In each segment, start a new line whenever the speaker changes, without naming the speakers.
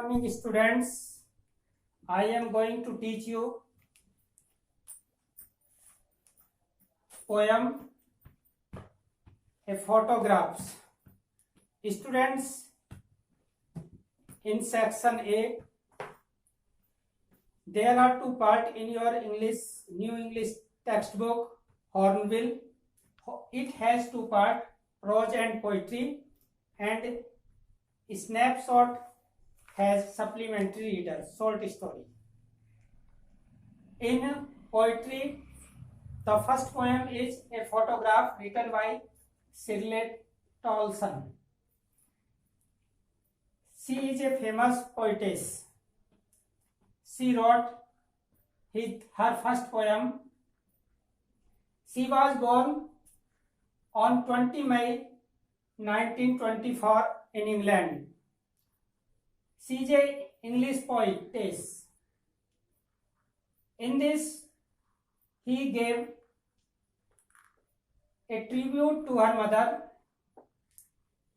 Morning students, I am going to teach you poem a photographs. Students, in section A there are two parts in your New English textbook Hornbill. It has two parts, prose and poetry, and snapshot has supplementary reader, short story. In poetry, the first poem is a photograph written by Shirley Tolson. She is a famous poetess. She wrote her first poem. She was born on 20 May 1924 in England. She is an English poetess. In this, he gave a tribute to her mother.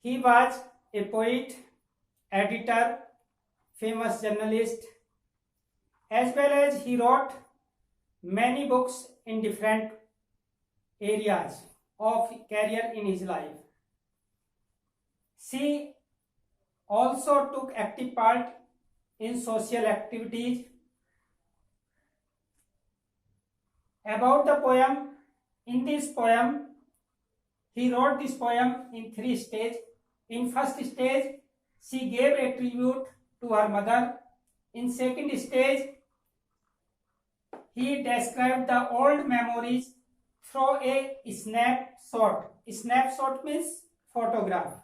He was a poet, editor, famous journalist, as well as he wrote many books in different areas of career in his life. She also took active part in social activities. About the poem, in this poem, he wrote this poem in 3 stages. In first stage, she gave a tribute to her mother. In second stage, he described the old memories through a snapshot. Snapshot means photograph.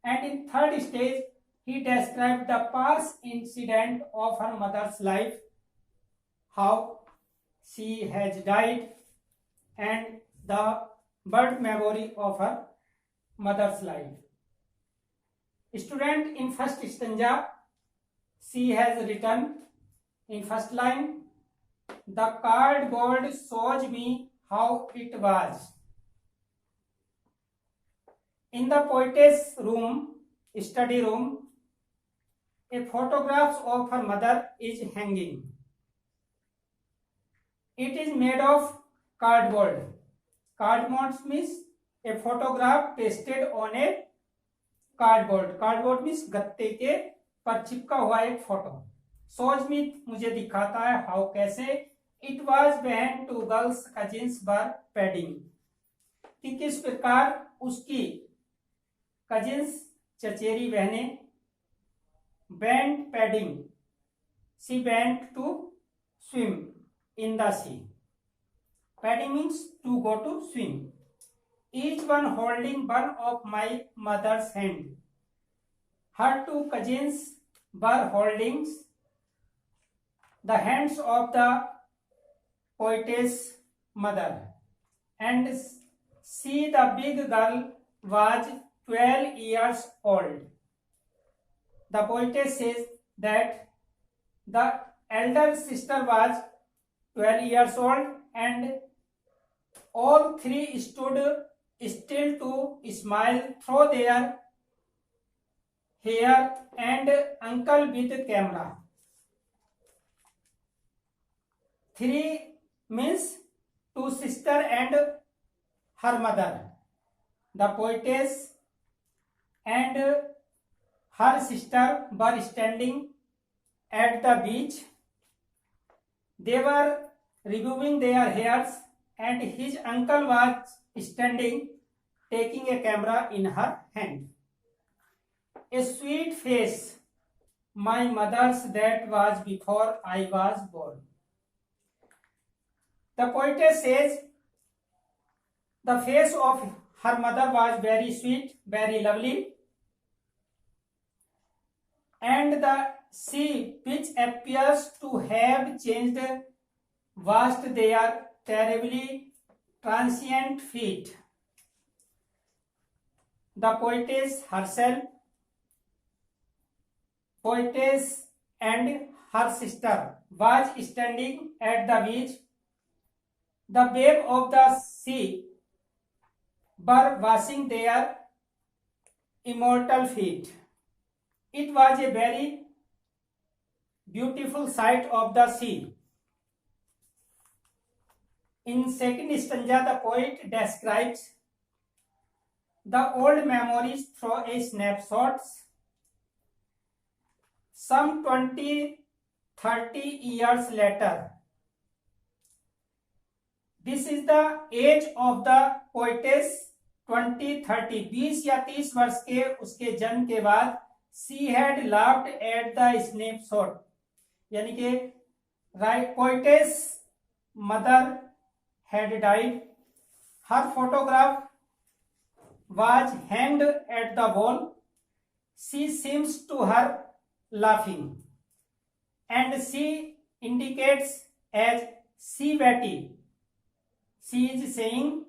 And in third stage, he described the past incident of her mother's life, how she has died, and the birth memory of her mother's life. Student, in first stanza, she has written in first line, "The cardboard shows me how it was." In the poetess room, study room, a photograph of her mother is hanging. It is made of cardboard. Cardboard means a photograph pasted on a cardboard. Cardboard means गत्ते के पर चिपका हुआ एक photo. Shows me मुझे दिखाता है how कैसे. It was when two girls cousins were padding. कि किस प्रकार उसकी कजिन्स चचेरी बहनें went padding. She went to swim in the sea. Padding means to go to swim. Each one holding one of my mother's hand. Her two cousins were holding the hands of the poetess mother. And she, the big girl, was 12 years old. The poetess says that the elder sister was 12 years old and all three stood still to smile through their hair and uncle with camera. 3 means two sister and her mother. The poetess and her sister were standing at the beach. They were removing their hairs and his uncle was standing taking a camera in her hand. A sweet face, my mother's, that was before I was born. The poetess says the face of her mother was very sweet, very lovely, and the sea, which appears to have changed, washed their terribly transient feet. The poetess herself, poetess and her sister was standing at the beach. The wave of the sea were washing their immortal feet. It was a very beautiful sight of the sea. In second stanza, the poet describes the old memories through a snapshots. Some 20-30 years later, this is the age of the poetess. 20-30 20 या 30 वर्ष के उसके जन्म के बाद she had laughed at the snapshot, यानी कि poetess mother had died. Her photograph was hanged at the wall. She seems to her laughing, and she indicates as see Betty. She is saying,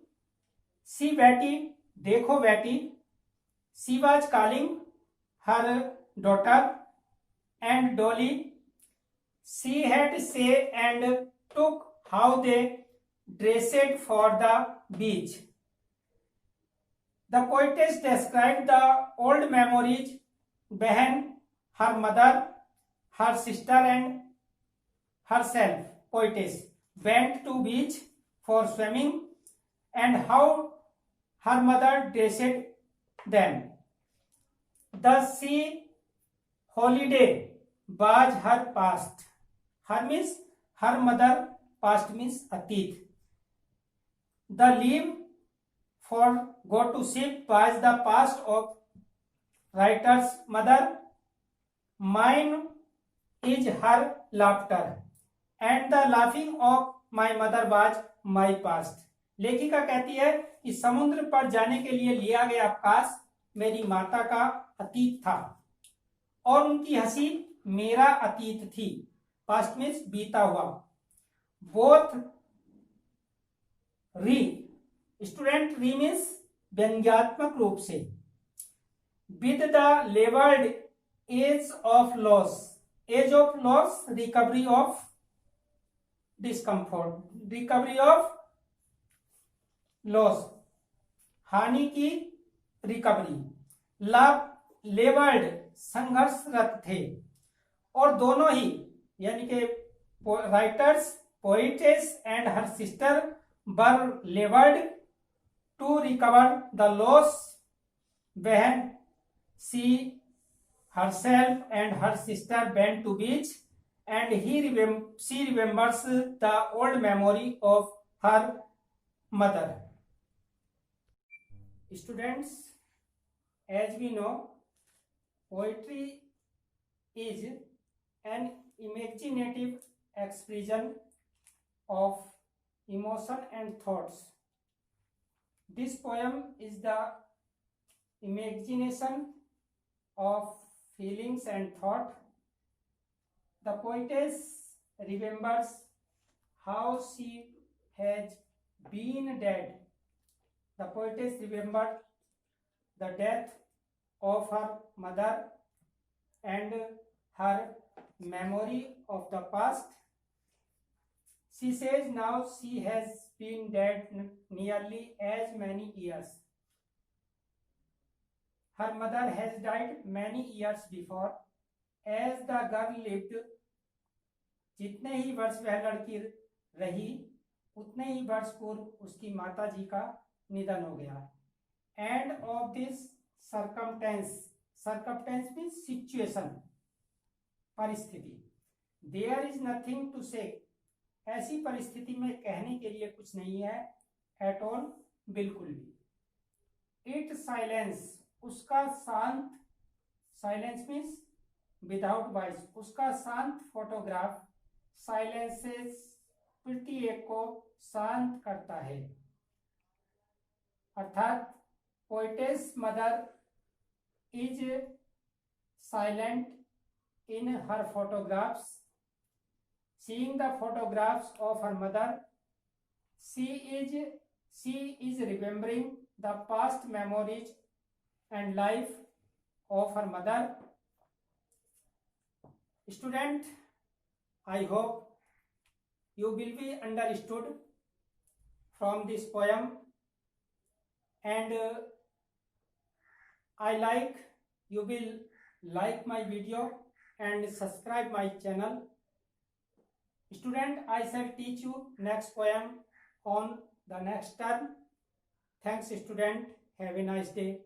see Betty, देखो Betty. She was calling her daughter and Dolly. She had say and took how they dressed for the beach. The poetess described the old memories. बहन, her mother, her sister and herself, poetess, went to beach for swimming, and how her mother dressed them. The sea holiday was her past. Her means her mother, past means अतीत. The leave for go to ship was the past of writer's mother. Mine is her laughter, and the laughing of my mother was my past. लेखिका कहती है कि समुद्र पर जाने के लिए लिया गया अवकाश मेरी माता का अतीत था और उनकी हंसी मेरा अतीत थी. पास्ट मीन्स बीता हुआ. बोथ री, स्टूडेंट री मीन्स व्यंग्यात्मक रूप से. With the levered edge of loss, edge of loss recovery of discomfort, recovery of loss, हानि की रिकवरी. लेवर्ड संघर्षरत थे और दोनों ही यानी कि writers, poetess and her sister were laboured to recover the loss. बहन, she herself and her sister went to beach, and she remembers the old memory of her mother. Students, as we know, poetry is an imaginative expression of emotion and thoughts. This poem is the imagination of feelings and thought. The poetess remembers how she has been dead. The poetess remembered the death of her mother and her memory of the past. She says now she has been dead nearly as many years. Her mother has died many years before. As the girl lived, जितने ही वर्ष वह लड़की रही उतने ही वर्ष पूर्व उसकी माता जी का निधन हो गया. End of this circumstance, circumstance means situation, परिस्थिति. There is nothing to say, ऐसी परिस्थिति में कहने के लिए कुछ नहीं है. एट ऑल, बिल्कुल भी. इट साइलेंस, उसका शांत, साइलेंस मीन्स विदाउट वॉइस, उसका शांत फोटोग्राफ साइलेंसेस प्रत्येक को शांत करता है. अर्थात poetess mother is silent in her photographs. Seeing the photographs of her mother, she is remembering the past memories and life of her mother. Student, I hope you will be understood from this poem, and I like you will like my video and subscribe my channel. Student, I shall teach you next poem on the next term. Thanks student, have a nice day.